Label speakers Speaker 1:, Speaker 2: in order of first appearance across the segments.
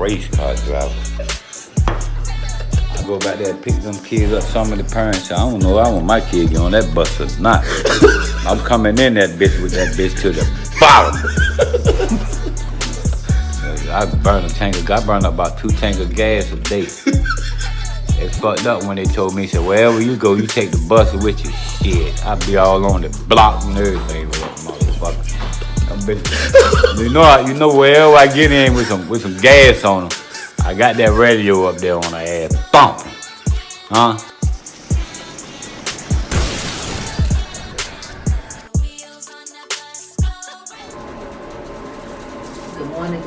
Speaker 1: race car driver. I go back there and pick them kids up. Some of the parents say, I don't know, I want my kid to get on that bus or not. I'm coming in that bitch with that bitch to the bottom. I burn up about 2 tanks of gas a day. They fucked up when they told me, said, wherever you go, you take the bus with you. Shit, I be all on the block and everything with that motherfucker. You know wherever I get in with some gas on them, I got that radio up there on the ass thumping. Huh?
Speaker 2: Good morning.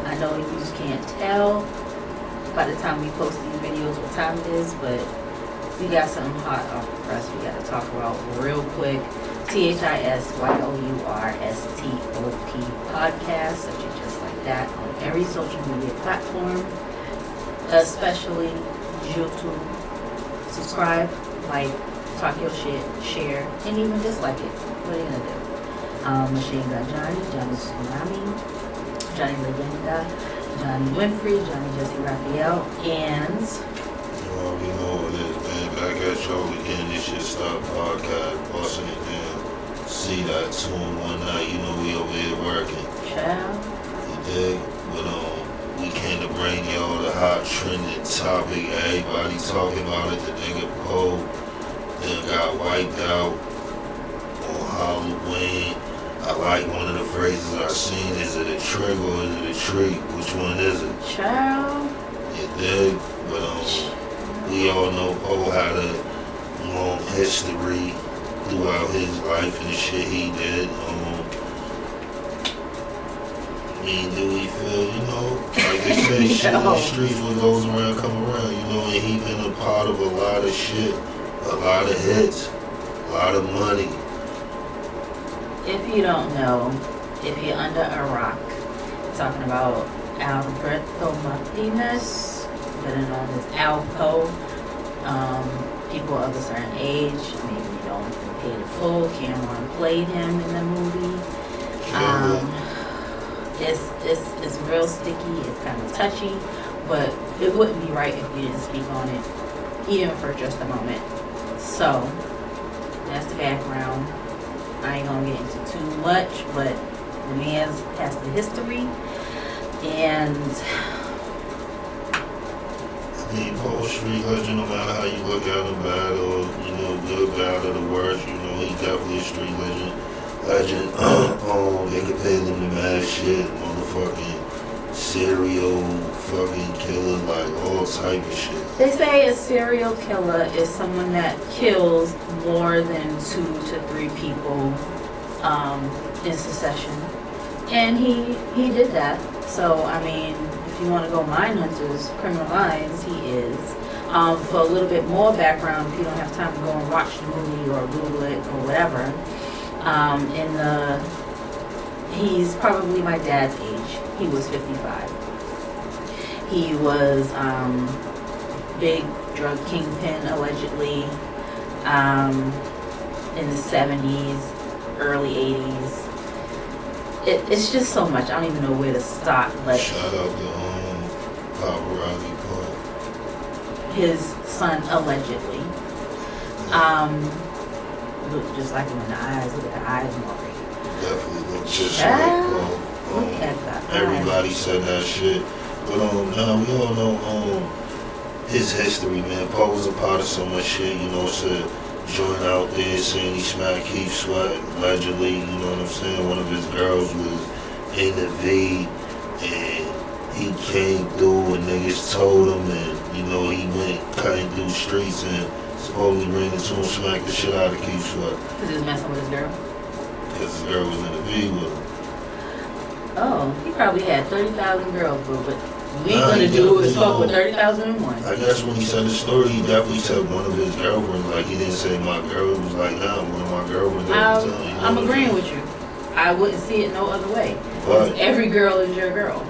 Speaker 2: I know you just can't tell by the time we post these videos what time it is, but we got something hot off the press we got to talk about real quick. THISYOURSTOP podcast, such as just like that, on every social media platform, especially YouTube. Subscribe, like, talk your shit, share, and even dislike it. What are you gonna do? Machine Gun Johnny Tsunami, Johnny Legenda, Johnny Winfrey, Johnny Jesse Raphael, and
Speaker 3: you know what it is, man. Back at y'all again. This shit stop podcast, busting it down. See that tune one night, you know we over here working.
Speaker 2: Child.
Speaker 3: You dig? But we came to bring y'all the hot trending topic. Everybody talking about it. The nigga Poe then got wiped out on Halloween. I like one of the phrases I seen. Is it a trick or is it a treat? Which one is it?
Speaker 2: Child.
Speaker 3: You dig? But we all know Poe had a long history throughout his life and the shit he did. Do we feel, like they say, shit in the streets, what goes around come around, and he been a part of a lot of shit, a lot of hits, a lot of money.
Speaker 2: If you don't know, if you're under a rock, talking about Alberto Martinez, better known as Alpo. People of a certain age, maybe you don't pay the full. Cameron played him in the movie. It's real sticky. It's kind of touchy, but it wouldn't be right if we didn't speak on it, even for just a moment. So that's the background. I ain't gonna get into too much, but the man has the history, and
Speaker 3: Poe street legend, no matter how you look at him, bad or good, bad or the worst, he definitely a street legend. They could pay them the mad shit, motherfucking serial fucking killer, like all type of shit.
Speaker 2: They say a serial killer is someone that kills more than 2 to 3 people in succession, and he did that. So I mean, if you want to go Mind Hunters, Criminal Minds, he is. For a little bit more background, if you don't have time to go and watch the movie or Google it or whatever, he's probably my dad's age. He was 55. He was big drug kingpin allegedly in the 70s, early 80s. It's just so much. I don't even know where to start. But
Speaker 3: shout out to Paparazzi Poe.
Speaker 2: His son allegedly. Look just like him in the eyes. Look at the eyes, Maury.
Speaker 3: Definitely look just like Poe.
Speaker 2: Look at that.
Speaker 3: Everybody said that shit. But now we all know his history, man. Poe was a part of so much shit, it's a joint out there saying he smacked Keith Sweat, allegedly, you know what I'm saying? One of his girls was in the V, and he came through and niggas told him, and, he went cutting through streets and supposedly ran into him, smacked the shit out of Keith Sweat.
Speaker 2: Because he was messing with his girl?
Speaker 3: Because his girl was in the V with him.
Speaker 2: Oh, he probably had 30,000 girls, but what we ain't gonna do is fuck with 30,001.
Speaker 3: I guess when he said the story, he definitely said one of his girlfriends. Like, he didn't say my girl. It was like, nah, one of my girlfriends.
Speaker 2: I'm agreeing with you. I wouldn't see it no other way. But every girl is your girl.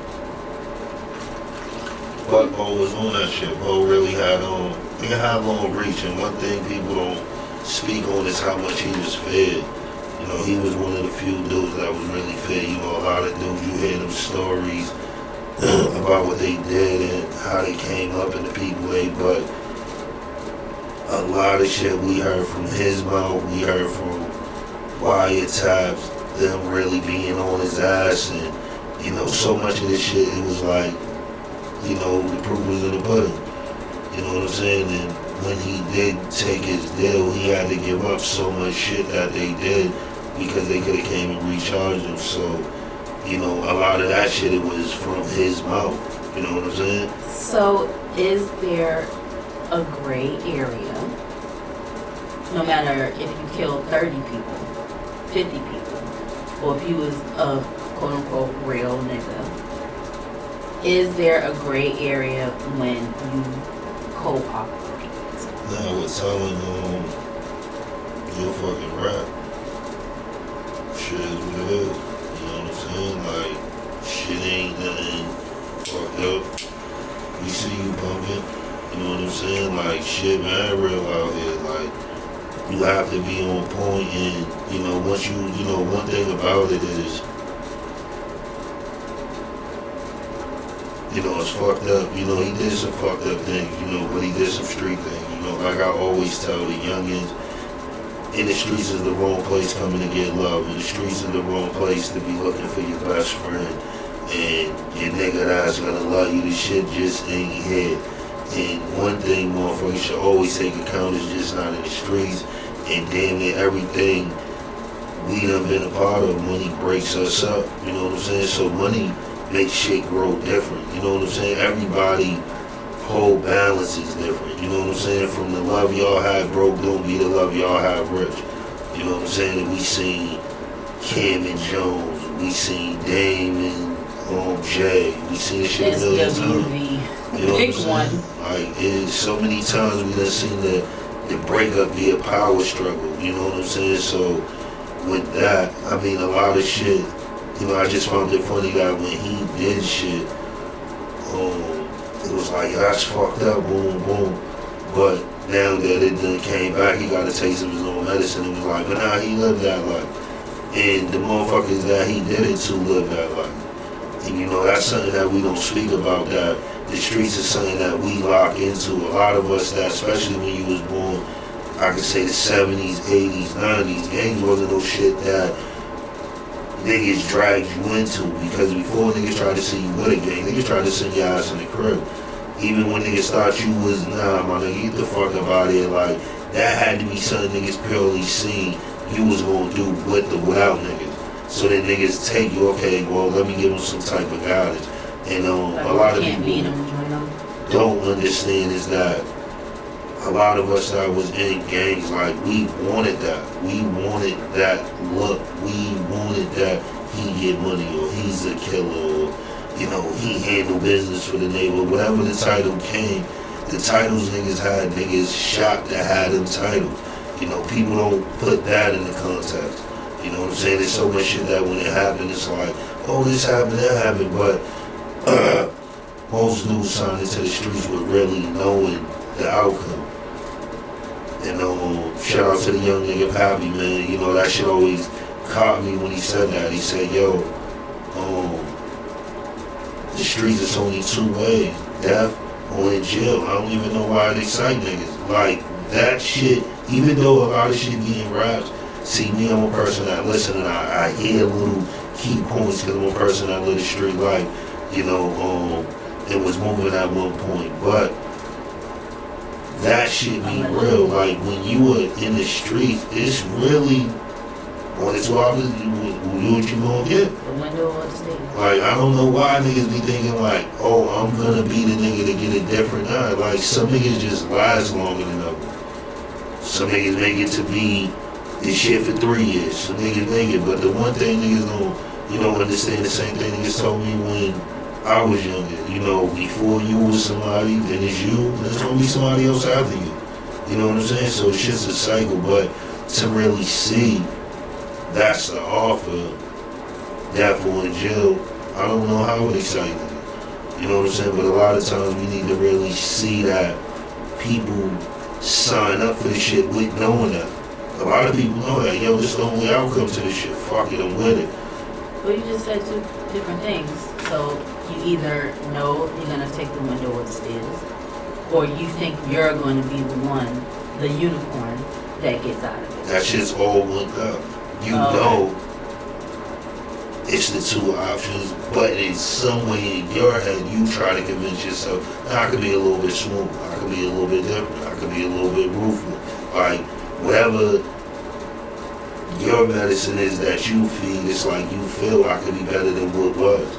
Speaker 3: But Poe was on that shit. Poe really had long reach. And one thing people don't speak on is how much he was fed. He was one of the few dudes that was really fed. A lot of dudes, you hear them stories, about what they did and how they came up and the people they, but a lot of shit we heard from his mouth, we heard from wiretaps, them really being on his ass, and so much of this shit, it was like, the proof was in the pudding. You know what I'm saying? And when he did take his deal, he had to give up so much shit that they did because they could have came and recharged him. So, a lot of that shit, it was from his mouth. You know what I'm saying?
Speaker 2: So, is there a gray area, no matter if you killed 30 people, 50 people, or if you was a quote-unquote real nigga? Is there a gray area when you cooperate?
Speaker 3: Nah, with telling your fucking rap. Shit is what it is. You know what I'm saying? Like, shit ain't nothing fucked up. We see you bumping. You know what I'm saying? Like, shit, man, real out here. Like, you have to be on point, and, once one thing about it is, it's fucked up. He did some fucked up things, but he did some street things. Like I always tell the youngins, in the streets is the wrong place coming to get love. In the streets is the wrong place to be looking for your best friend. And your nigga that's gonna love you, the shit just ain't here. And one thing motherfuckers should always take account is just not in the streets. And damn it, everything we done been a part of, money breaks us up. You know what I'm saying? So money makes shit grow different. You know what I'm saying? Everybody whole balance is different. You know what I'm saying? From the love y'all have broke, don't be the love y'all have rich. You know what I'm saying? And we seen Cam and Jones, we seen Dame and Jay, we seen this shit a million times. You know
Speaker 2: big
Speaker 3: what I'm saying? Like, it's so many times we done seen the breakup be a power struggle. You know what I'm saying? So with that, I mean, a lot of shit. I just found it funny that when he did shit, it was like, that's fucked up, boom, boom. But now that it done came back, he got a taste of his own medicine. It was like, but nah, he lived that life. And the motherfuckers that he did it to live that life. And that's something that we don't speak about, that the streets is something that we lock into. A lot of us that, especially when you was born, I could say the 70s, 80s, 90s, gangs wasn't no shit that niggas dragged you into, because before niggas tried to see you with a gang, niggas tried to send your ass in the crib. Even when niggas thought you was, nah, my nigga, get the fuck up out of here. Like, that had to be something niggas purely seen you was gonna do with or without niggas. So then niggas take you, okay, well, let me give them some type of guidance. And a lot of people don't understand is that a lot of us that was in gangs, like, we wanted that. We wanted that look. We wanted that he get money, or he's a killer, or, he handle business for the neighborhood. Whatever the title came, the titles niggas had, niggas shot that had them titles. People don't put that in the context. You know what I'm saying? There's so much shit that when it happened, it's like, oh, this happened, that happened. But most dudes signed into the streets with really knowing the outcome. And shout out to the young nigga Pappy, man. That shit always caught me when he said that. He said, yo, the streets is only two ways, death or in jail. I don't even know why they cite niggas. Like, that shit, even though a lot of shit be in raps, see, me, I'm a person that listen, and I hear little key points, because I'm a person that live the street life, it was moving at one point. But that shit be real. Like, when you were in the streets, it's really, when it's hours, you what you gonna get.
Speaker 2: The window of the stage.
Speaker 3: Like, I don't know why niggas be thinking like, oh, I'm gonna be the nigga to get a different eye. Like, some niggas just last longer than others. Some niggas make it to be this shit for 3 years. Some niggas make it. But the one thing niggas don't understand, the same thing niggas told me when I was younger. Before you was somebody, then it's you, and there's gonna be somebody else after you. You know what I'm saying? So it's just a cycle. But to really see that's the offer, death or in jail, I don't know how it excites me. You know what I'm saying? But a lot of times we need to really see that people sign up for this shit with knowing that. A lot of people know that, yo, this is the only outcome to this shit. Fuck it, I'm with it.
Speaker 2: Well, you just said two different things. So You either know you're going to take the window upstairs, or you think you're going to be the one, the unicorn, that gets out of it.
Speaker 3: That shit's all linked up. You know it's the two options, but in some way in your head, you try to convince yourself, I could be a little bit smooth, I could be a little bit different, I could be a little bit ruthless. Like, whatever your medicine is that you feed, it's like you feel I could be better than what was.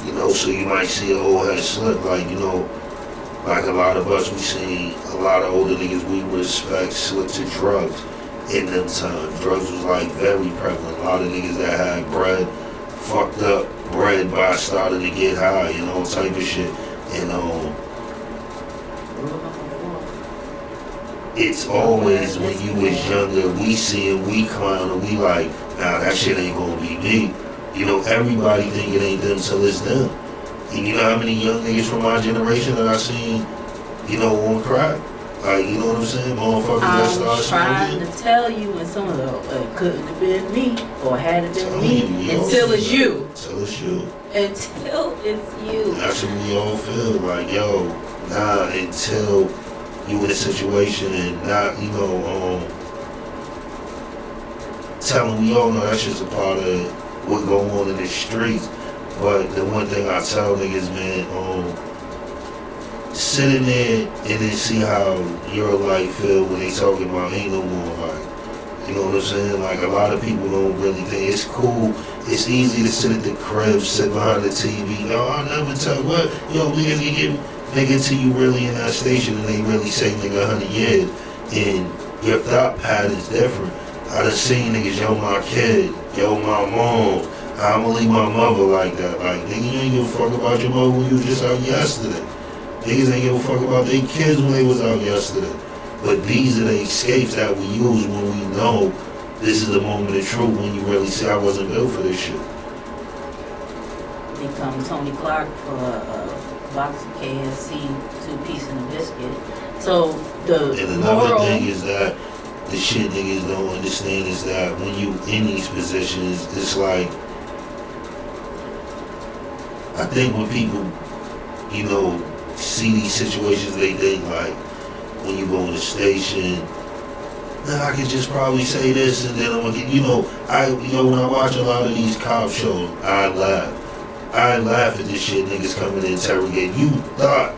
Speaker 3: You know, so you might see an old head slip, like, you know, like a lot of us, we see a lot of older niggas we respect slip to drugs in them times. Drugs was like very prevalent. A lot of niggas that had bread, fucked up bread by starting to get high, you know, type of shit. And it's always when you was younger, we see it, we clown, and we like, nah, that shit ain't gonna be me. You know, everybody think it ain't them till it's them. And you know how many young niggas from my generation that I seen, you know, on crack? Like, you know what I'm saying? Motherfuckers that started
Speaker 2: trying
Speaker 3: smoking.
Speaker 2: to tell you, and some of the it couldn't have been me, or had it been
Speaker 3: Tell
Speaker 2: me,
Speaker 3: you,
Speaker 2: until it's you.
Speaker 3: Until it's you.
Speaker 2: Until it's you.
Speaker 3: That's what we all feel like, yo, nah, until you in a situation and not, you know, telling we all know that's just a part of what go on in the streets. But the one thing I tell niggas, man, sitting there and then see how your life feel when they talking about ain't no more like, you know what I'm saying? Like, a lot of people don't really think it's cool. It's easy to sit at the crib, sit behind the TV. Yo, I never tell what, yo, niggas can get nigga till you really in that station and they really say nigga 100 years and your thought pattern's different. I done seen niggas, yo, my kid, yo, my mom, I'ma leave my mother like that. Like, nigga, you ain't give a fuck about your mother when you was just out yesterday. Niggas ain't give a fuck about their kids when they was out yesterday. But these are the escapes that we use when we know this is the moment of truth, when you really say I wasn't built for this shit.
Speaker 2: Become Tony Clark for a box of KFC, 2-piece and a biscuit. So the
Speaker 3: And another
Speaker 2: moral
Speaker 3: thing is that the shit niggas don't understand is that when you in these positions, it's like, I think when people, you know, see these situations, they think like, when you go on the station, nah, I could just probably say this and then I'm gonna get, you know, when I watch a lot of these cop shows, I laugh. I laugh at this shit niggas coming to interrogate. You thought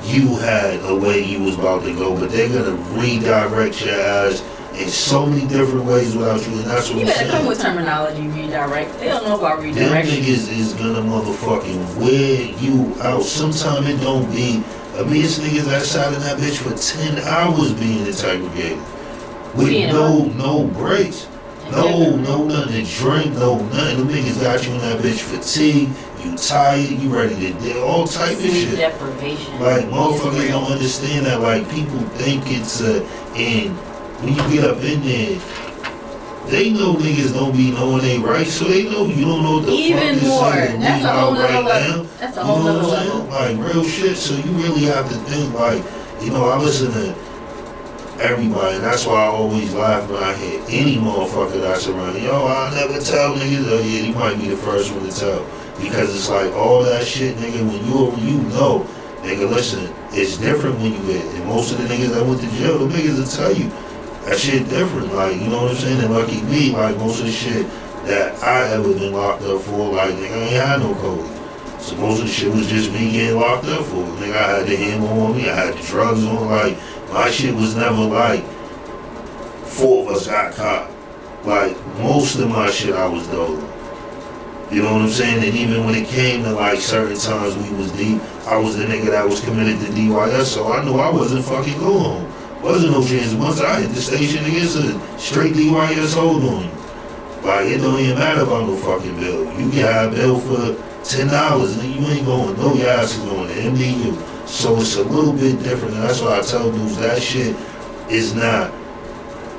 Speaker 3: you had a way you was about to go, but they're gonna redirect your ass in so many different ways without you, and that's what
Speaker 2: you
Speaker 3: I'm
Speaker 2: better
Speaker 3: saying.
Speaker 2: come with terminology, redirect. They don't know about
Speaker 3: Them
Speaker 2: redirection.
Speaker 3: niggas is gonna motherfucking wear you out. Sometimes it don't be. I mean, it's niggas that sat in that bitch for 10 hours being interrogated with no breaks. No nothing to drink, no nothing. Them niggas got you in that bitch fatigued, you tired, you ready to do all type of shit.
Speaker 2: Deprivation.
Speaker 3: Like, motherfuckers don't understand that. Like, people think it's and when you get up in there, they know niggas don't be knowing they right, so they know you don't know what the
Speaker 2: even
Speaker 3: fuck
Speaker 2: more.
Speaker 3: is
Speaker 2: That's a whole nother level. That's a whole
Speaker 3: you know
Speaker 2: nother
Speaker 3: what I'm
Speaker 2: level.
Speaker 3: saying? Like, real shit. So you really have to think, like, you know, I listen to everybody, and that's why I always laugh when I hear any motherfucker that's around. Yo, I never tell niggas. Oh yeah, you might be the first one to tell, because it's like all that shit, nigga. When you know, nigga, listen, it's different when you get. And most of the niggas that went to jail, the niggas will tell you that shit different. Like, you know what I'm saying? And lucky me, like most of the shit that I ever been locked up for, like, nigga, I ain't had no code. So most of the shit was just me getting locked up for. Nigga, I had the hammer on me, I had the drugs on, like. My shit was never like 4 of us got caught. Like, most of my shit I was dolo. You know what I'm saying? And even when it came to like certain times we was deep, I was the nigga that was committed to DYS, so I knew I wasn't fucking going home. Wasn't no chance. Once I hit the station, nigga, it's a straight DYS hold on you. Like, it don't even matter about no fucking bill. You can have a bill for $10, and you ain't going, no, your ass is going to MDU. So it's a little bit different, and that's why I tell dudes that shit is not.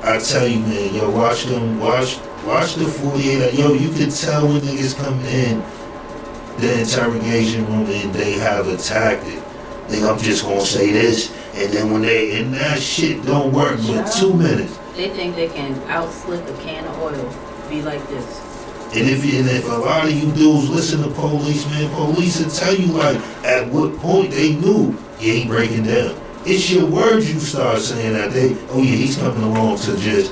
Speaker 3: I tell you, man, yo, watch the 48. Yo, you can tell when niggas come in the interrogation room and they have a tactic. I'm just gonna say this, and then when and that shit don't work for 2 minutes.
Speaker 2: They think they can outslick a can of oil, be like this.
Speaker 3: And if a lot of you dudes listen to police, man, police will tell you like at what point they knew you ain't breaking down. It's your words you start saying that oh yeah, he's coming along to just.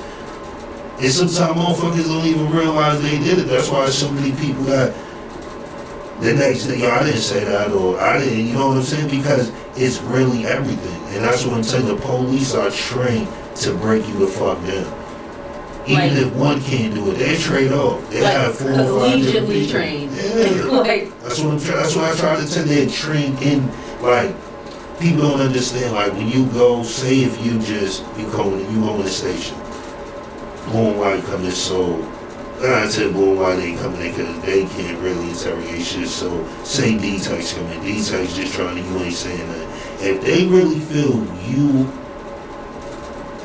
Speaker 3: And sometimes motherfuckers don't even realize they did it. That's why so many people got the next day, yo, I didn't say that, or I didn't, you know what I'm saying? Because it's really everything. And that's what I'm saying, the police are trained to break you the fuck down. Even
Speaker 2: like,
Speaker 3: if one can't do it, they trade off. They
Speaker 2: like
Speaker 3: have 4 or 5 different
Speaker 2: collegiately
Speaker 3: people.
Speaker 2: trained.
Speaker 3: Yeah.
Speaker 2: Like,
Speaker 3: That's what I try to tell. They're trained in, like, people don't understand, like, when you go, say if you go in the station, blue and white come in, so I said blue and white ain't coming in because they can't really interrogate shit, so say D-Types come in, D-Types just trying to, you ain't saying that. If they really feel you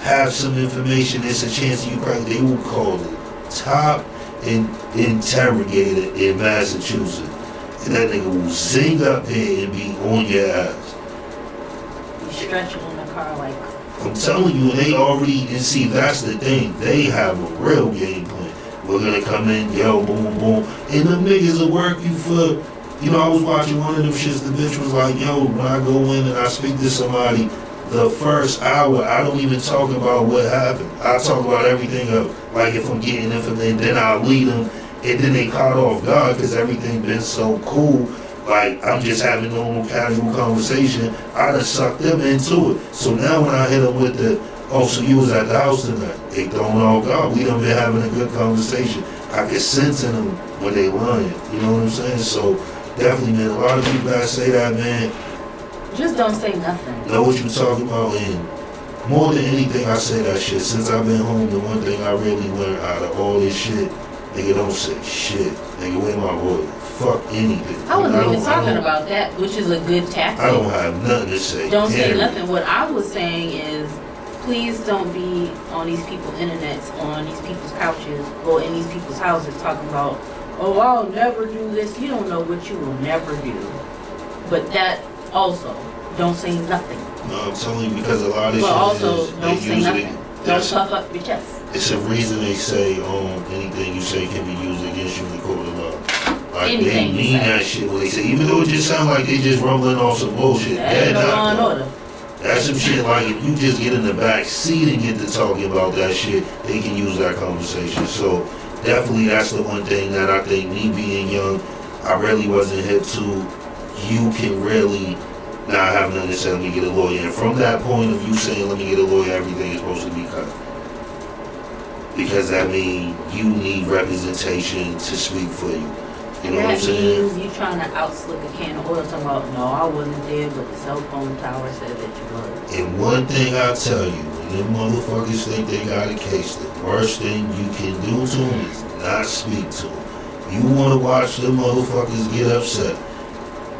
Speaker 3: have some information, there's a chance you probably, they will call the top interrogator in Massachusetts, and that nigga will zing up here and be on your ass.
Speaker 2: you stretch them in the car like.
Speaker 3: I'm telling you, they already, and see, that's the thing, they have a real game plan. We're gonna come in, yo, boom, boom, and them niggas will work you for, you know, I was watching one of them shits, the bitch was like, yo, when I go in and I speak to somebody, the first hour, I don't even talk about what happened. I talk about everything else. Like if I'm getting information, then I'll lead them, and then they caught off guard because everything been so cool. Like, I'm just having normal, casual conversation. I done sucked them into it. So now when I hit them with the, oh, so you was at the house tonight, they throwing off guard. We done been having a good conversation. I can sense in them when they lying. You know what I'm saying? So definitely, man, a lot of people gotta say that, man.
Speaker 2: Just don't say nothing.
Speaker 3: Know what you talking about, and more than anything, I say that shit. Since I've been home, the one thing I really learned out of all this shit, nigga, don't say shit. Nigga, where my boy? Fuck anything.
Speaker 2: I wasn't even talking about that, which is a good tactic.
Speaker 3: I don't have nothing to say.
Speaker 2: Don't say nothing. What I was saying is, please don't be on these people's internets, on these people's couches, or in these people's houses talking about, oh, I'll never do this. You don't know what you will never do. But that also, don't say nothing.
Speaker 3: No, I'm telling you, because a lot of shit
Speaker 2: But also,
Speaker 3: is,
Speaker 2: don't say nothing. Don't puff up your chest.
Speaker 3: It's a reason they say anything you say can be used against you in the court of law. Like,
Speaker 2: Anything
Speaker 3: they mean that shit when they say, even though it just sound like they just rumbling off some bullshit.
Speaker 2: That ain't no law and order.
Speaker 3: That's some shit like if you just get in the back seat and get to talking about that shit, they can use that conversation. So definitely that's the one thing that I think, me being young, I really wasn't hip to. You can really not have nothing to say, let me get a lawyer. And from that point of you saying, let me get a lawyer, everything is supposed to be cut. Because that means you need representation to speak for you. You know what I'm saying?
Speaker 2: That means you trying to outslick a can of oil talking about, no, I wasn't there, but the cell phone tower said that you was.
Speaker 3: And one thing I tell you, when them motherfuckers think they got a case, the worst thing you can do to them is not speak to them. You want to watch them motherfuckers get upset.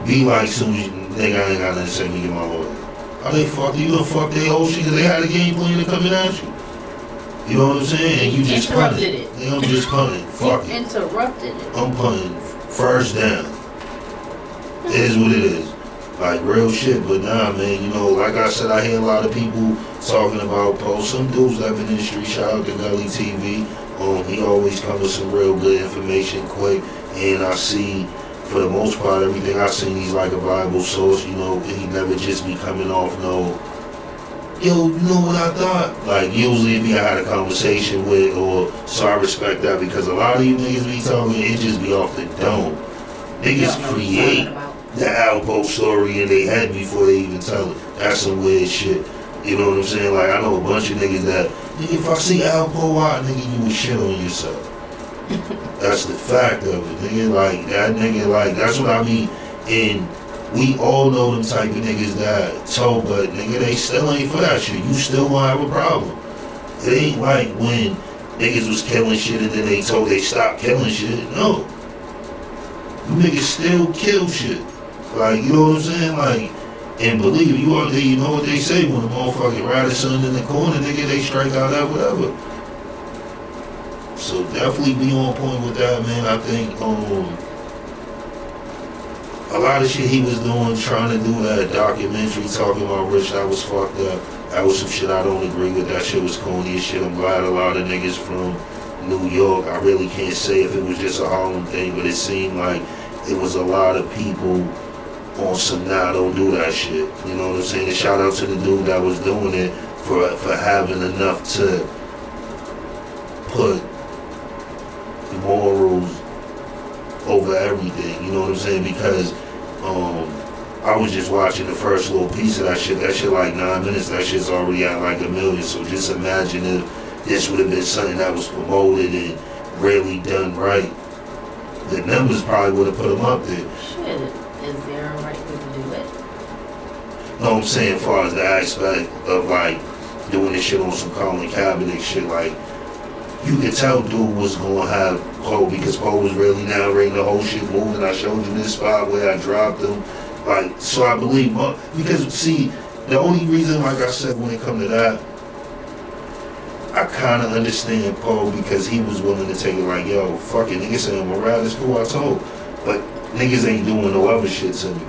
Speaker 3: Be like, soon as nigga, I ain't got nothing to say, me get my lawyer. How they fuck you? Done fuck their whole shit because they had a game plan to come in at you. You know what I'm saying? And you just punted it. I'm just punting. Fuck it.
Speaker 2: Interrupted it.
Speaker 3: I'm punting. First down. It is what it is. Like real shit. But nah, man, you know, like I said, I hear a lot of people talking about posts. Some dudes that been in the street, shout out to Gully TV. He always comes with some real good information quick. And I see, for the most part, everything I seen, he's like a viable source. You know, he never just be coming off no, yo, you know what I thought? Like, usually if I had a conversation with, or, so I respect that, because a lot of you niggas be talking, it just be off the dome. Niggas create the Alpo story in their head before they even tell it. That's some weird shit. You know what I'm saying? Like, I know a bunch of niggas that, if I see Alpo out, nigga, you would shit on yourself. That's the fact of it, nigga. Like, that nigga, like, that's what I mean. And we all know them type of niggas that told, but nigga, they still ain't for that shit. You still gonna have a problem. It ain't like when niggas was killing shit and then they told they stopped killing shit. No. You niggas still kill shit. Like, you know what I'm saying? Like, and believe you out there, you know what they say when the motherfucking rider son in the corner, nigga, they strike out that whatever. So definitely be on point with that, man. I think a lot of shit he was doing, trying to do that documentary talking about Rich, that was fucked up. That was some shit I don't agree with. That shit was corny as shit. I'm glad a lot of niggas from New York. I really can't say if it was just a Harlem thing, but it seemed like it was a lot of people on some nah, don't do that shit. You know what I'm saying? And shout out to the dude that was doing it for having enough to put morals over everything. You know what I'm saying? Because I was just watching the first little piece of that shit. That shit like 9 minutes. That shit's already at like 1 million. So just imagine if this would have been something that was promoted and really done right. The numbers probably would have put them up there.
Speaker 2: Shit, is there a right way to do it?
Speaker 3: No, I'm saying as far as the aspect of like doing this shit on some Colin Kaepernick shit, like you could tell dude was gonna have Poe because Poe was really narrating the whole shit moving. I showed you this spot where I dropped him. Like, so I believe, because see, the only reason, like I said, when it come to that, I kind of understand Poe because he was willing to take it like, yo, fuck it, niggas saying, well, Rad is cool, I told. But niggas ain't doing no other shit to me.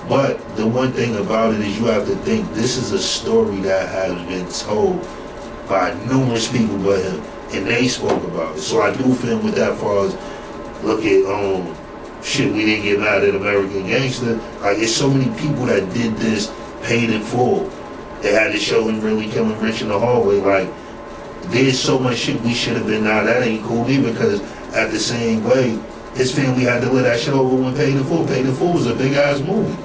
Speaker 3: But the one thing about it is you have to think this is a story that has been told by numerous people but him. And they spoke about it. So I do feel with that far as look at shit, we didn't get mad at American Gangster. Like it's so many people that did this paid in full. They had to show him really killing Rich in the hallway. Like there's so much shit we should have been, nah, that ain't cool either because at the same way, his family had to let that shit over when Paid in Full. Paid in Full was a big ass movie.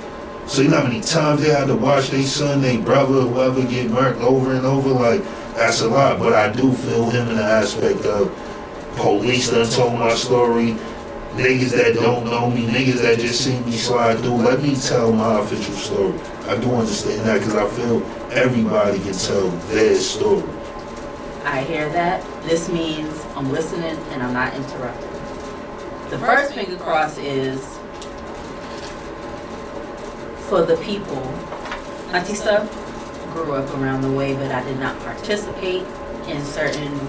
Speaker 3: So you know how many times they had to watch their son, their brother, whoever get murked over and over, like that's a lot. But I do feel him in the aspect of police done told my story. Niggas that don't know me, niggas that just see me slide through, let me tell my official story. I do understand that because I feel everybody can tell their story.
Speaker 2: I hear that. This means I'm listening and I'm not interrupting. The first finger cross is for the people. Auntie Stuff grew up around the way, but I did not participate in certain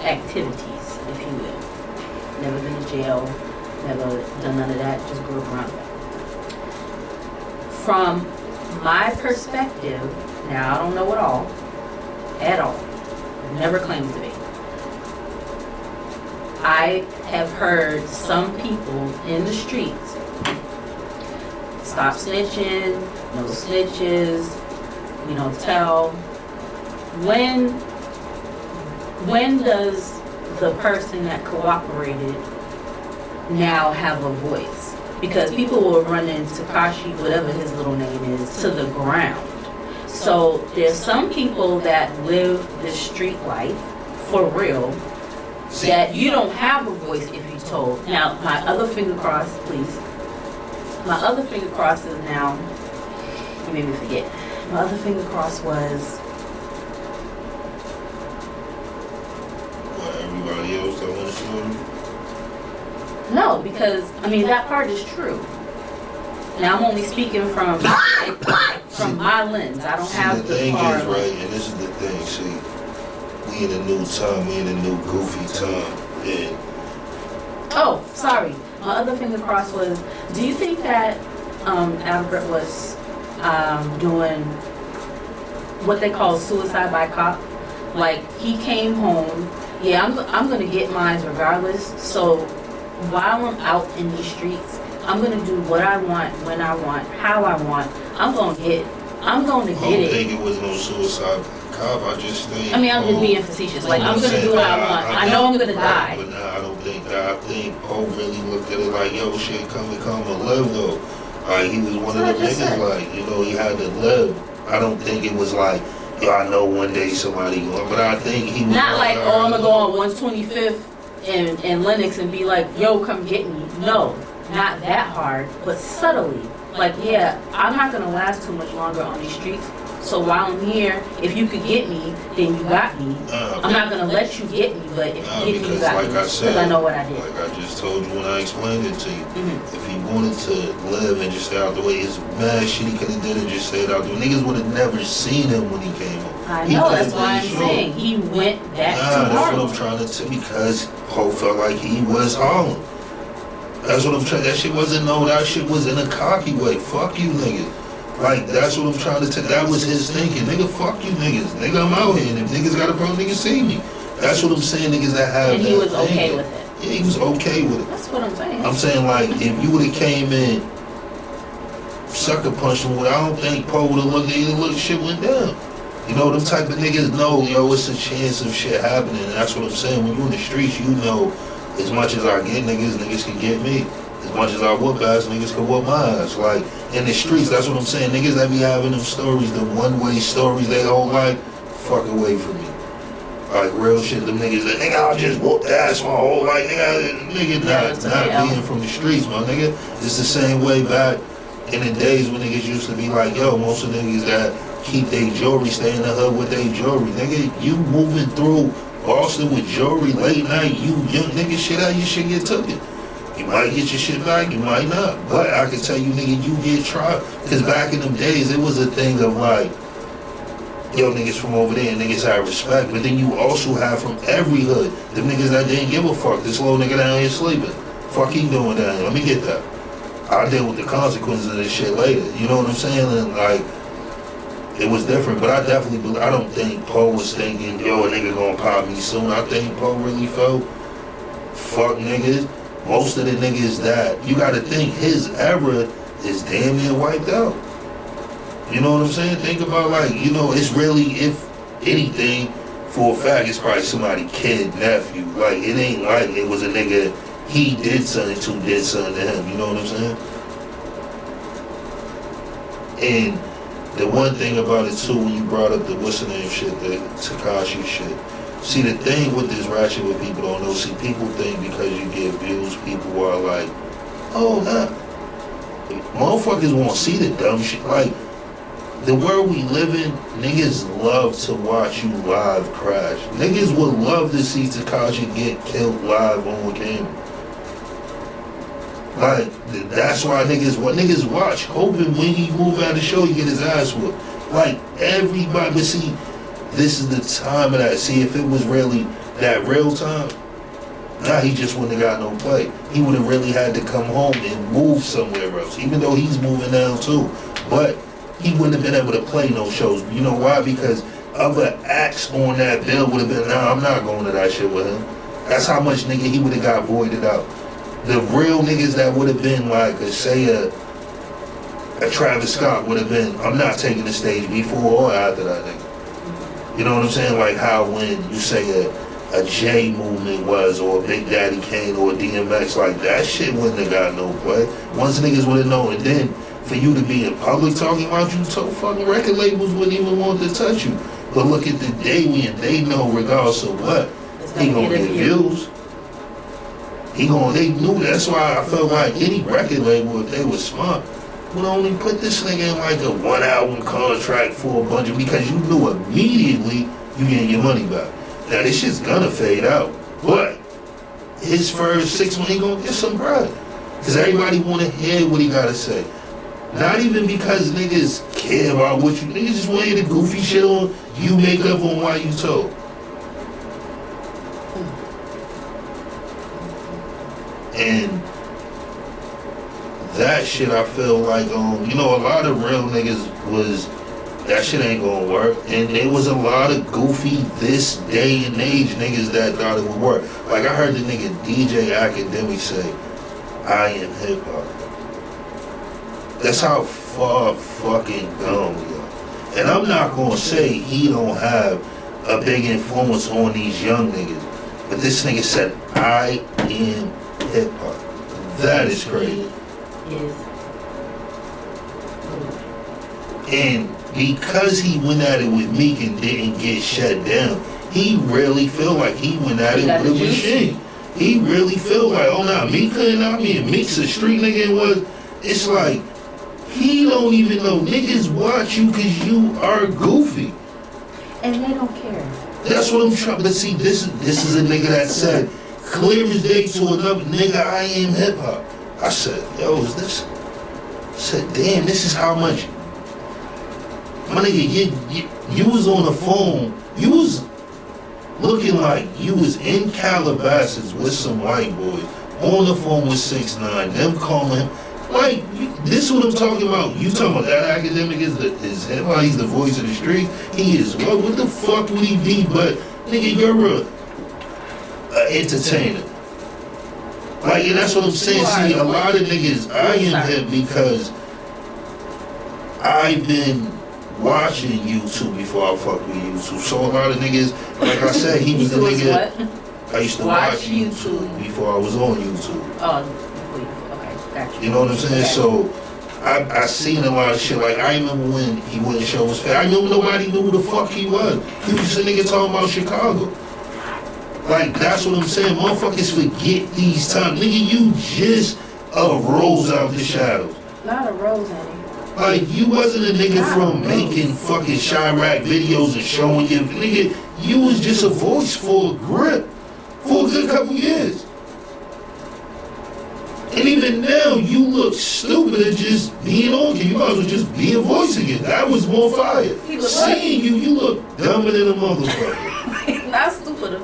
Speaker 2: activities, if you will. Never been to jail, never done none of that, just grew up around that. From my perspective, now I don't know it all, at all. Never claimed to be. I have heard some people in the streets stop snitching, no snitches, we don't tell. When does the person that cooperated now have a voice? Because people will run into Takashi, whatever his little name is, to the ground. So there's some people that live this street life for real that you don't have a voice if you told. Now, my other finger cross, please. My other finger cross is now, you made me forget. My other finger cross was,
Speaker 3: What, everybody else that wants to?
Speaker 2: no, because, I mean, that part is true. Now I'm only speaking from my lens. I don't have the
Speaker 3: thing
Speaker 2: far
Speaker 3: is, right, and this is the thing, see, we in a new time, we in a new goofy time, and
Speaker 2: oh, sorry. My other finger cross was, do you think that Albert was doing what they call suicide by cop? Like, he came home, yeah, I'm going to get mine regardless, so while I'm out in these streets, I'm going to do what I want, when I want, how I want. I'm going to get it.
Speaker 3: I don't think it was no suicide cop. I just think.
Speaker 2: I mean, I'm just being facetious. Like, I'm going to do what I want. I know I'm going to die.
Speaker 3: But nah, I don't think that. I think Poe really looked at it like, yo, shit, come and live, though. Like, he was one of the niggas, like, you know, he had to live. I don't think it was like, yo, I know one day somebody going, but I think he was.
Speaker 2: Not like, oh, I'm going to go on 125th and Lennox and be like, yo, come get me. No. Not that hard, but subtly. Like, yeah, I'm not going to last too much longer on these streets. So while I'm here, if you could get me, then you got me. I'm not going to let you get me, but if you get me, you got me. Because I know what I did.
Speaker 3: Like I just told you when I explained it to you. If he wanted to live and just stay out the way, it's mad shit he could have did and just stayed out the way. Niggas would have never seen him when he came home.
Speaker 2: I know, that's why I'm saying. He went back to Harlem.
Speaker 3: That's what I'm trying to tell, because Poe felt like he was Harlem. That's what I'm trying. That shit wasn't that shit was in a cocky way. Fuck you, niggas. Like, that's what I'm trying to tell. That was his thinking. Nigga, fuck you, niggas. Nigga, I'm out here. And if niggas got a problem, niggas see me. That's what I'm saying, niggas that have
Speaker 2: And he
Speaker 3: that
Speaker 2: was okay
Speaker 3: thing.
Speaker 2: with it.
Speaker 3: Yeah, he was okay with it.
Speaker 2: That's what I'm saying.
Speaker 3: I'm saying, like, if you would've came in, sucker punched him, I don't think Poe would've looked at either look shit went down. You know, them type of niggas know, yo, it's a chance of shit happening. And that's what I'm saying. When you in the streets, you know, as much as I get niggas can get me. As much as I whoop ass, niggas can whoop my ass. Like, in the streets, that's what I'm saying. Niggas that be having them stories, the one-way stories they whole life, fuck away from me. Like, real shit, them niggas that, nigga, I just whooped ass my whole life. Nigga not being from the streets, my nigga. It's the same way back in the days when niggas used to be like, yo, most of the niggas that keep their jewelry, stay in the hood with their jewelry. Nigga, you moving through Boston with jewelry late night, you young nigga, shit out, your shit get taken. You might get your shit back, you might not. But I can tell you, nigga, you get tried. Because back in them days, it was a thing of like, yo, niggas from over there, niggas had respect. But then you also have from every hood, the niggas that didn't give a fuck. This little nigga down here sleeping. Fuck he doing down here? Let me get that. I'll deal with the consequences of this shit later. You know what I'm saying? And like, it was different, but I don't think Poe was thinking, yo, a nigga gonna pop me soon. I think Poe really felt, fuck niggas. Most of the niggas that, you gotta think, his era is damn near wiped out. You know what I'm saying? Think about, like, you know, it's really, if anything, for a fact, it's probably somebody kid, nephew. Like, it ain't like it was a nigga, he did something to did something to him. You know what I'm saying? And the one thing about it too, when you brought up the what's the name shit, the Tekashi shit. See, the thing with this ratchet, what people don't know, see, people think because you get views, people are like, oh, nah. Motherfuckers won't see the dumb shit. Like, the world we live in, niggas love to watch you live crash. Niggas would love to see Tekashi get killed live on camera. Like, that's why niggas watch, hoping when he move out of the show, he get his ass whooped. Like, everybody, but see, this is the time of that. See, if it was really that real time, nah, he just wouldn't have got no play. He would have really had to come home and move somewhere else, even though he's moving down too. But he wouldn't have been able to play no shows. You know why? Because other acts on that bill would have been, nah, I'm not going to that shit with him. That's how much nigga he would have got voided out. The real niggas that would have been like, say a Travis Scott would have been, I'm not taking the stage before or after that nigga. You know what I'm saying? Like how when you say a J movement was, or a Big Daddy Kane, or a DMX, like that shit wouldn't have got no play. Once niggas would have known, and then for you to be in public talking about you, so fucking record labels wouldn't even want to touch you. But look at the day when they know regardless of what, he gonna get views. They knew, that's why I felt like any record label, if they was smart, would only put this nigga in like a 1 album contract for a bunch of, because you knew immediately you getting your money back. Now this shit's gonna fade out, but his first 6 months he gonna get some bread. Cause everybody wanna hear what he gotta say. Not even because niggas care about what you, niggas just wanna hear the goofy shit on you make up on why you told. And that shit, I feel like, you know, a lot of real niggas was, that shit ain't gonna work. And there was a lot of goofy, this day and age niggas that thought it would work. Like, I heard the nigga DJ Academic say, I am hip hop. That's how far fucking dumb we are. And I'm not gonna say he don't have a big influence on these young niggas. But this nigga said, I am hip hop. That is crazy.
Speaker 2: Yes.
Speaker 3: And because he went at it with Meek and didn't get shut down, he really feel like he went at it with a machine. He really feel like, oh nah, Meek couldn't knock me, and Meek's a street nigga and was, it's like, he don't even know. Niggas watch you cause you are goofy.
Speaker 2: And they don't care.
Speaker 3: That's what I'm trying, but see, this is a nigga that said, clear as day to another nigga, I am hip hop. I said, yo, is this? I said, damn, this is how much. My nigga, you was on the phone. You was looking like you was in Calabasas with some white boys on the phone with 6ix9ine. Them calling him. Like, this is what I'm talking about. You talking about that academic is hip hop, he's the voice of the street. He is, what the fuck would he be? But, nigga, you're a entertainer. Like, and that's what I'm saying. See, a lot of niggas, I am him because I've been watching YouTube before I fucked with YouTube. So a lot of niggas, like I said, he was the nigga.
Speaker 2: What?
Speaker 3: I used to watch YouTube before I was on YouTube.
Speaker 2: Oh, okay, gotcha.
Speaker 3: You know what I'm saying?
Speaker 2: Okay.
Speaker 3: So I seen a lot of shit. Like, I remember when he wouldn't show his face. I knew nobody knew who the fuck he was. He was just a nigga talking about Chicago. Like, that's what I'm saying. Motherfuckers forget these times. Nigga, you just arose out the shadows.
Speaker 2: Not a rose, honey.
Speaker 3: Like, you wasn't a nigga from making fucking Chirac videos and showing you. Nigga, you was just a voice for a grip for a good couple years. And even now, you look stupid at just being on. You might as well just be a voice again. That was more fire. Seeing you look dumber than a motherfucker.
Speaker 2: Not stupid.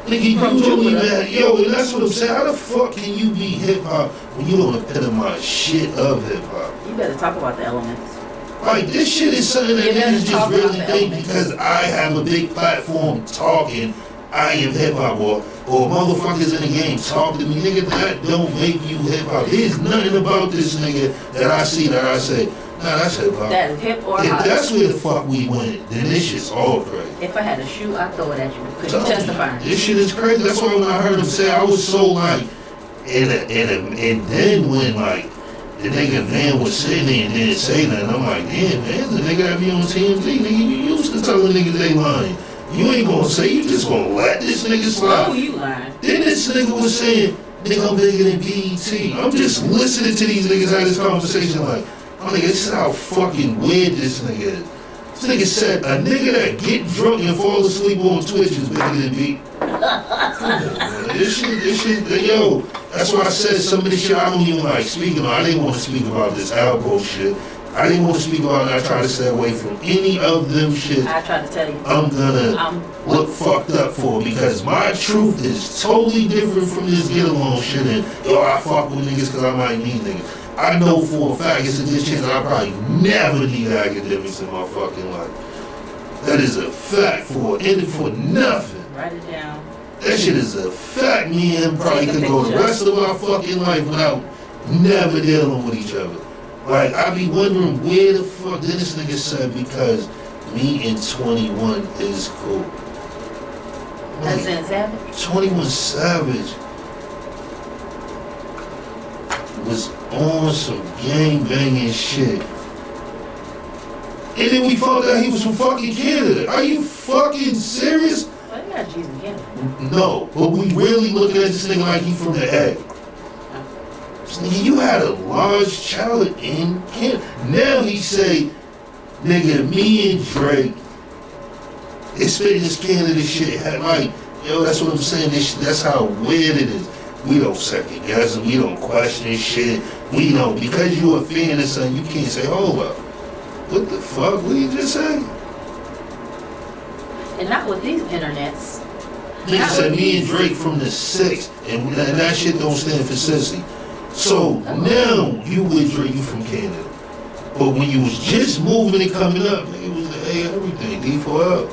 Speaker 3: Nigga, you don't even have, yo, and that's what I'm saying. How the fuck can you be hip hop when you don't epitomize shit of hip hop?
Speaker 2: You better talk about the elements.
Speaker 3: Like, this shit is something that niggas just really think because I have a big platform talking, I am hip hop, or motherfuckers in the game talk to me. Nigga, that don't make you hip hop. There's nothing about this nigga that I see that I say, nah, that's hip hop.
Speaker 2: That is hip or
Speaker 3: If
Speaker 2: hot.
Speaker 3: that's where the fuck we went, then this shit's all crazy.
Speaker 2: If I had a shoe, I'd throw it at you. Could you testify?
Speaker 3: This shit is crazy. That's why when I heard him say, I was so like, and then when like the nigga man was sitting there and didn't say nothing, I'm like, damn man, the nigga that be on TMZ, nigga, you used to telling niggas they lying. You ain't gonna say, you just gonna let this nigga slide.
Speaker 2: Oh, you lying.
Speaker 3: Then this nigga was saying, nigga, I'm bigger than BET. I'm just listening to these niggas have this conversation like, oh nigga, this is how fucking weird this nigga is. This nigga said, a nigga that get drunk and fall asleep on Twitch is bigger than me. This shit, yo, that's why I said some of this shit I don't even like speaking about. I didn't want to speak about this Alpo shit. I didn't want to speak about it. I tried to stay away from any of them shit.
Speaker 2: I tried to tell you.
Speaker 3: I'm gonna look fucked up for because my truth is totally different from this get along shit and yo, I fuck with niggas because I might need niggas. I know for a fact it's a good chance I probably never need academics in my fucking life. That is a fact for nothing.
Speaker 2: Write it down.
Speaker 3: That shit is a fact. Me and him probably could go the rest of our fucking life without never dealing with each other. Like, I be wondering where the fuck did this nigga said because me and 21 is cool.
Speaker 2: That's in Savage?
Speaker 3: 21 Savage was on some gang banging shit. And then we found out he was from fucking Canada. Are you fucking serious?
Speaker 2: Well, you got G's in Canada.
Speaker 3: No, but we really looking at this nigga like he from the egg. You had a large child in Canada. Now he say, nigga, me and Drake is spitting this Canada shit. Like, yo, that's what I'm saying. That's how weird it is. We don't second guess it. We don't question shit. We don't. Because you a fan of something, you can't say, hold up. What the fuck? What did you just say?
Speaker 2: And not with these internets.
Speaker 3: Nigga said me and Drake from the 6th. And that shit don't stand for sissy. So now you with Drake, you from Canada. But when you was just moving and coming up, nigga, it was the A everything, D4L.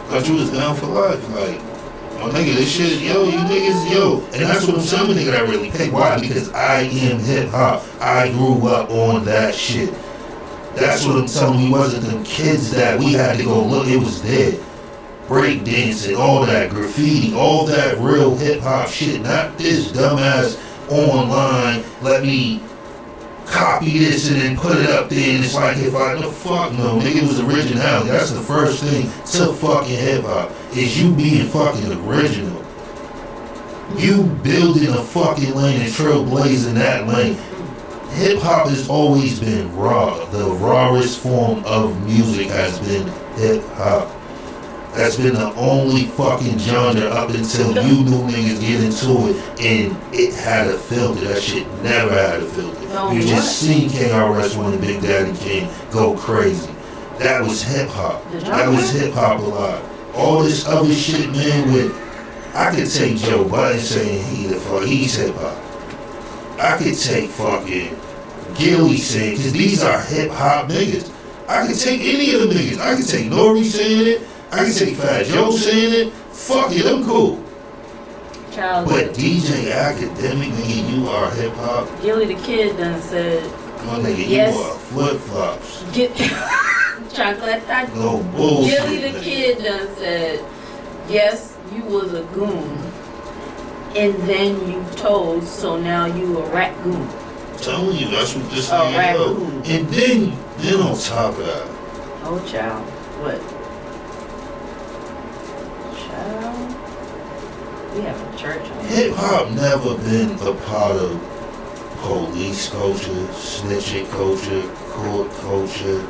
Speaker 3: Thought you was down for life. Like, oh nigga, this shit, yo, you niggas, yo. And that's what I'm saying, I'm a nigga that really pay. Why? Because I am hip hop. I grew up on that shit. That's what I'm telling you. It wasn't them kids that we had to go look, it was there. Break dancing, all that graffiti, all that real hip hop shit, not this dumbass online, let me copy this and then put it up there and it's like if I, no fuck no, nigga, it was originality. That's the first thing to fucking hip hop, is you being fucking original. You building a fucking lane and trailblazing that lane. Hip hop has always been raw. The rawest form of music has been hip hop. That's been the only fucking genre up until you new niggas get into it and it had a filter. That shit never had a filter.
Speaker 2: No,
Speaker 3: You
Speaker 2: what?
Speaker 3: just seen KRS One and Big Daddy Kane go crazy. That was hip hop. That was hip hop a lot. All this other shit, man, with I could take Joe Budden saying he's hip hop. I could take fucking Gilly saying, cause these are hip hop niggas. I could take any of them niggas. I could take Nori saying it. I can take Fat Joe saying it. Fuck it, I'm cool.
Speaker 2: Child.
Speaker 3: But DJ Academic, nigga, you are hip hop.
Speaker 2: Gilly the Kid done said,
Speaker 3: My nigga,
Speaker 2: yes.
Speaker 3: you are flip flops.
Speaker 2: Get chocolate.
Speaker 3: No bullshit.
Speaker 2: Gilly the
Speaker 3: nigga.
Speaker 2: Kid done said, yes, you was a goon. And then you told, so now you a rat goon.
Speaker 3: I'm telling you, that's what this
Speaker 2: A
Speaker 3: nigga
Speaker 2: raccoon.
Speaker 3: is. And then on top of that,
Speaker 2: Oh, child. What? Child. We have a church on
Speaker 3: hip hop never been a part of police culture, snitching culture, court culture.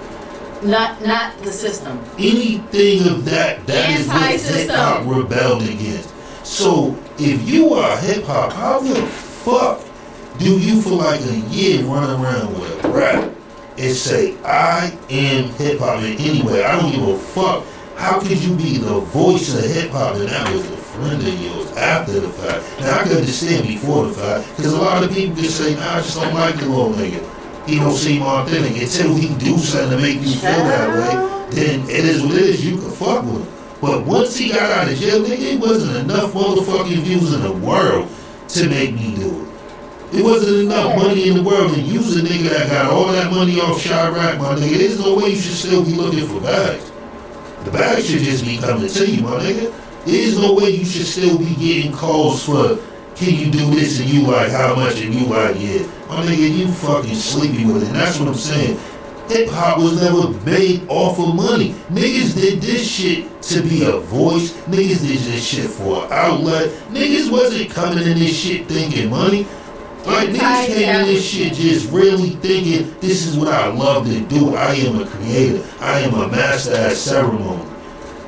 Speaker 2: Not the system.
Speaker 3: Anything of that is what hip hop rebelled against. So if you are hip hop, how the fuck do you for like a year run around with a rap and say, I am hip hop in any way? I don't give a fuck. How could you be the voice of hip hop and that was a friend of yours after the fact? Now I can understand before the fact, because a lot of people can say, nah, I just don't like the little nigga. He don't seem authentic. Until he do something to make you feel that way, then it is what it is. You can fuck with him. But once he got out of jail, nigga, it wasn't enough motherfucking views in the world to make me do it. It wasn't enough money in the world to use a nigga that got all that money off Chirac, my nigga. There's no way you should still be looking for bags. The bags should just be coming to you, my nigga. There's no way you should still be getting calls for, can you do this, and you like, how much, and you like, yeah. My nigga, you fucking sleepy with it. And that's what I'm saying. Hip hop was never made off of money. Niggas did this shit to be a voice. Niggas did this shit for an outlet. Niggas wasn't coming in this shit thinking money. Like, niggas came in this shit just really thinking, this is what I love to do. I am a creator. I am a master at ceremony.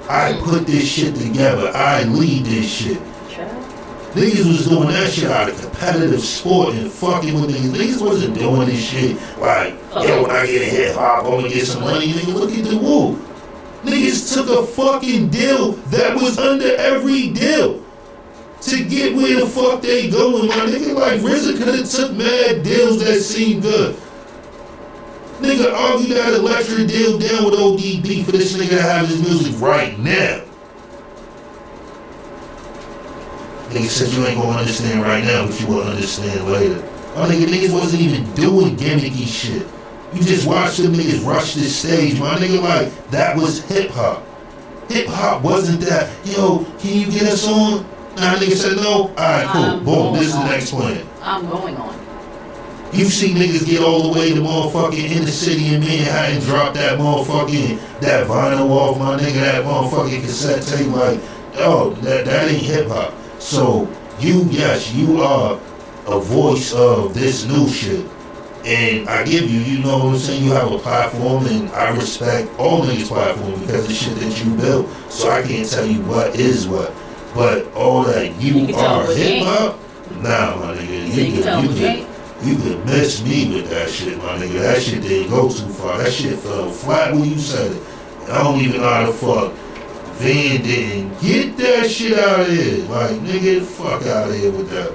Speaker 3: I put this shit together. I lead this shit. Niggas was doing that shit out of competitive sport and fucking with niggas. Niggas wasn't doing this shit like, yo, when I get in hip hop, I'm gonna get some money. Nigga, look at the woo. Niggas took a fucking deal that was under every deal to get where the fuck they going, my nigga. Like, RZA could have took mad deals that seemed good. Nigga argued that electric deal down with ODB for this nigga to have his music right now. Nigga said you ain't gonna understand right now, but you will understand later. My nigga, niggas wasn't even doing gimmicky shit. You just watched them niggas rush this stage, my nigga. Like, that was hip hop. Hip hop wasn't that, yo, can you get us on? Nah, nigga said no. Alright, cool. Boom, this is the next plan.
Speaker 2: I'm going on.
Speaker 3: You see niggas get all the way to motherfucking inner city in Manhattan, drop that motherfucking, that vinyl off, my nigga, that motherfucking cassette tape, like, oh, that ain't hip hop. So, yes, you are a voice of this new shit. And I give you, you know what I'm saying, you have a platform, and I respect all niggas' platform because of the shit that you built. So I can't tell you what is what. But all that you are hip hop, nah, my nigga, you could miss me with that shit, my nigga. That shit didn't go too far. That shit fell flat when you said it. I don't even know how the fuck Van didn't get that shit out of here. Like, nigga, fuck out of here with that.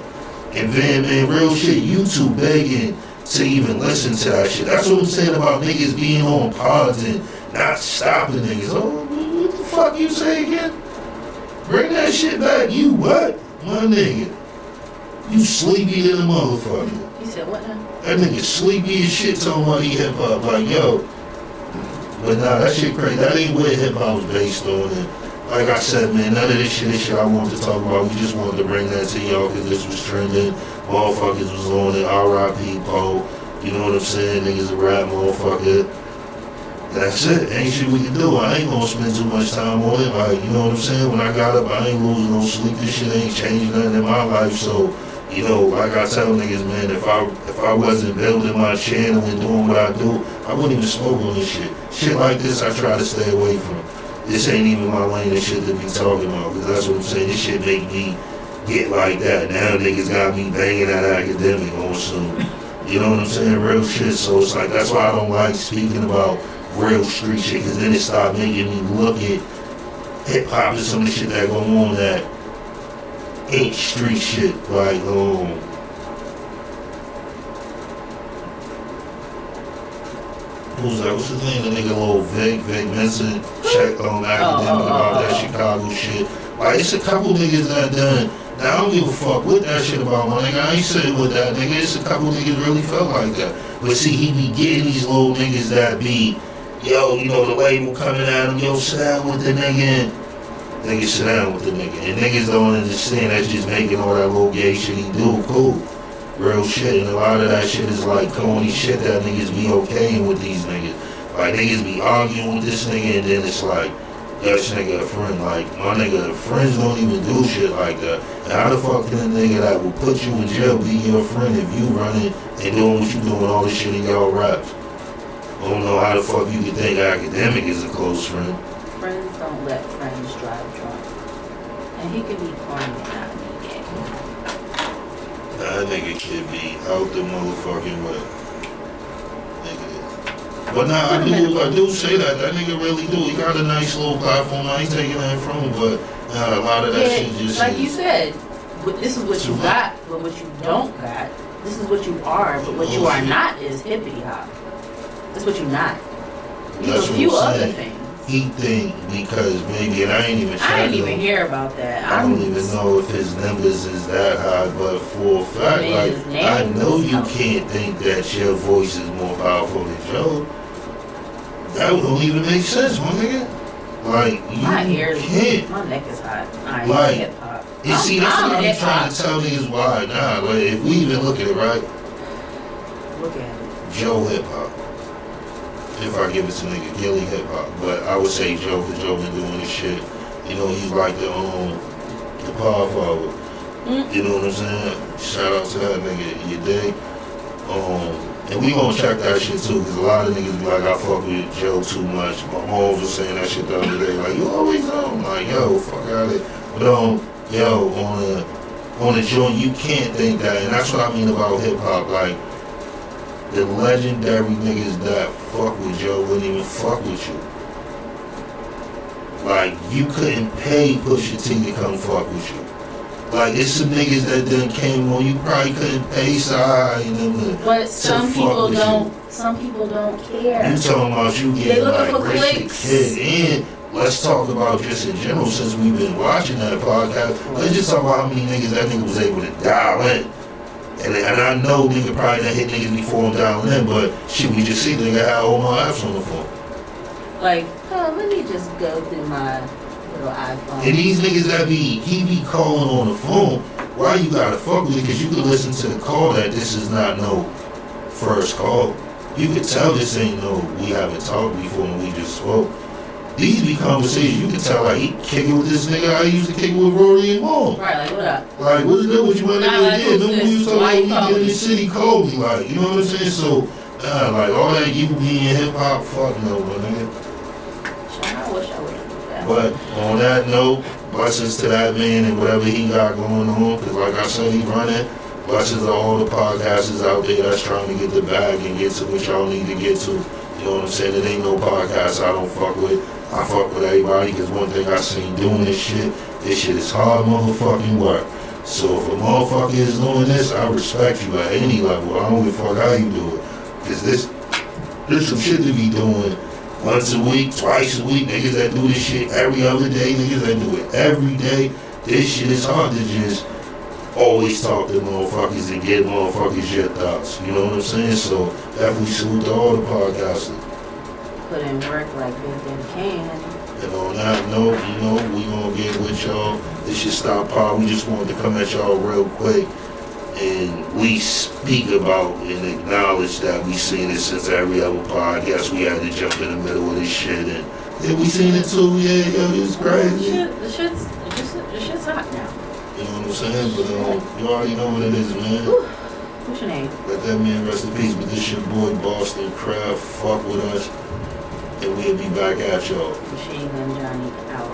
Speaker 3: And Van, man, real shit, you too begging to even listen to that shit. That's what I'm saying about niggas being on pods and not stopping niggas. Oh, what the fuck you say again? Bring that shit back. You what? My nigga. You sleepy than a motherfucker.
Speaker 2: You said what now?
Speaker 3: That nigga sleepy as shit talking about hip hop. Like, yo. But nah, that shit crazy. That ain't what hip hop was based on. And like I said, man, none of this shit I wanted to talk about. We just wanted to bring that to y'all because this was trending. Motherfuckers was on it. R.I.P. Poe. You know what I'm saying? Niggas a rap motherfucker. That's it. Ain't shit we can do. I ain't gonna spend too much time on it. Like, you know what I'm saying? When I got up, I ain't losing no sleep. This shit ain't changed nothing in my life. So, you know, like I tell niggas, man, if I wasn't building my channel and doing what I do, I wouldn't even smoke on this shit. Shit like this, I try to stay away from. This ain't even my lane of shit to be talking about. Because that's what I'm saying. This shit make me get like that. Now niggas got me banging that academic on soon. You know what I'm saying? Real shit. So it's like, that's why I don't like speaking about real street shit, because then it started making me look at hip hop and some of the shit that go on that ain't street shit. Like, who's that? What's his name? The nigga Lil Vic Vincent check academic about that Chicago shit. Like, it's a couple niggas that done Now I don't give a fuck what that shit about, my nigga. I ain't sitting with that nigga. It's a couple niggas really felt like that. But see, he be getting these little niggas that be, yo, you know, the label coming at him, yo, sit down with the nigga. Niggas sit down with the nigga. And niggas don't understand that's just making all that little gay shit he do cool. Real shit. And a lot of that shit is like corny shit that niggas be okaying with these niggas. Like niggas be arguing with this nigga and then it's like, this nigga a friend. Like, my nigga, friends don't even do shit like that. And how the fuck can a nigga that will put you in jail be your friend if you running and doing what you doing, all this shit in y'all raps? I don't know how the fuck you can think Academic is a close friend.
Speaker 2: Friends don't let friends drive drunk. And he can be corny and not be gay.
Speaker 3: That nigga could be out the motherfucking way. Nigga. But nah, I do say that. That nigga really do. He got a nice little platform. I ain't taking that from him, but a lot of that shit just
Speaker 2: like
Speaker 3: is,
Speaker 2: you said, this is what you got, but what you don't got. This is what you are, but what you are not is hippity hop. That's what you're not. You
Speaker 3: That's
Speaker 2: a few
Speaker 3: what I'm
Speaker 2: other
Speaker 3: saying.
Speaker 2: things.
Speaker 3: He think because maybe, and I ain't even
Speaker 2: hear about that.
Speaker 3: I don't even know if his numbers is that high, but for a fact, like, I know you can't think that your voice is more powerful than Joe. That don't even make sense, my nigga. Like, you can't.
Speaker 2: My neck is hot. I
Speaker 3: like,
Speaker 2: hip hop.
Speaker 3: You see, that's what I'm trying to tell niggas why. Nah, like, if we even look at it, right?
Speaker 2: Look at it.
Speaker 3: Joe hip hop. If I give it to nigga Gilly hip hop, but I would say Joe, because Joe been doing this shit. You know, he's like the power forward. You know what I'm saying? Shout out to that nigga, you dig? And we gonna check that shit too, because a lot of niggas be like, I fuck with Joe too much. My mom was saying that shit the other day, like, you always on. Like, yo, fuck out of it. But yo, on a joint, you can't think that, and that's what I mean about hip hop, like. The legendary niggas that fuck with Joe wouldn't even fuck with you. Like, you couldn't pay Pusha T to come fuck with you. Like, it's some niggas that done came on, you probably couldn't pay Sahai and them to
Speaker 2: But some people don't.
Speaker 3: You.
Speaker 2: Some people don't care.
Speaker 3: You talking about you getting like rich the kid. And let's talk about just in general, since we've been watching that podcast, let's just talk about how many niggas that nigga was able to dial in. And I know nigga probably done hit niggas before him down in, but shit, we just see nigga had all my apps on the phone.
Speaker 2: Like, let me just go through my little iPhone.
Speaker 3: And these niggas that he be calling on the phone, why you gotta fuck with it? Because you can listen to the call that this is not no first call. You can tell this ain't no, we haven't talked before and we just spoke. These be conversations, you can tell like he kicking with this nigga I used to kick with Rory and Mom.
Speaker 2: Right, like what up?
Speaker 3: Like, what's good with you, my nigga?
Speaker 2: Like,
Speaker 3: yeah, remember when you was talking about me getting in the city, called me, like, you know what I'm saying? So, like, all that you being hip hop, fuck no, my nigga.
Speaker 2: I wish I would have done that.
Speaker 3: But on that note, blessings to that man and whatever he got going on, because like I said, he running. Blessings to all the podcasters out there that's trying to get the bag and get to what y'all need to get to. You know what I'm saying? It ain't no podcast I don't fuck with. I fuck with everybody, because one thing I seen doing this shit is hard motherfucking work. So if a motherfucker is doing this, I respect you at any level. I don't give a fuck how you do it. Because there's some shit to be doing once a week, twice a week. Niggas that do this shit every other day, niggas that do it every day. This shit is hard to just always talk to motherfuckers and get motherfuckers your thoughts. You know what I'm saying? So definitely salute to all the podcasters.
Speaker 2: Put in work like Big Daddy can.
Speaker 3: And on that note, you know, we gonna get with y'all. This should stop pod. We just wanted to come at y'all real quick and we speak about and acknowledge that we seen it since every other podcast. We had to jump in the middle of this shit and yeah, we seen it too. Yeah, yo, it's crazy.
Speaker 2: The shit's hot now.
Speaker 3: You know what I'm saying? But you already know what it is, man.
Speaker 2: What's your name?
Speaker 3: Let that man rest in peace. But this your boy Boston Craft. Fuck with us. And we'll be back at y'all.
Speaker 2: Machine Gun Johnny out.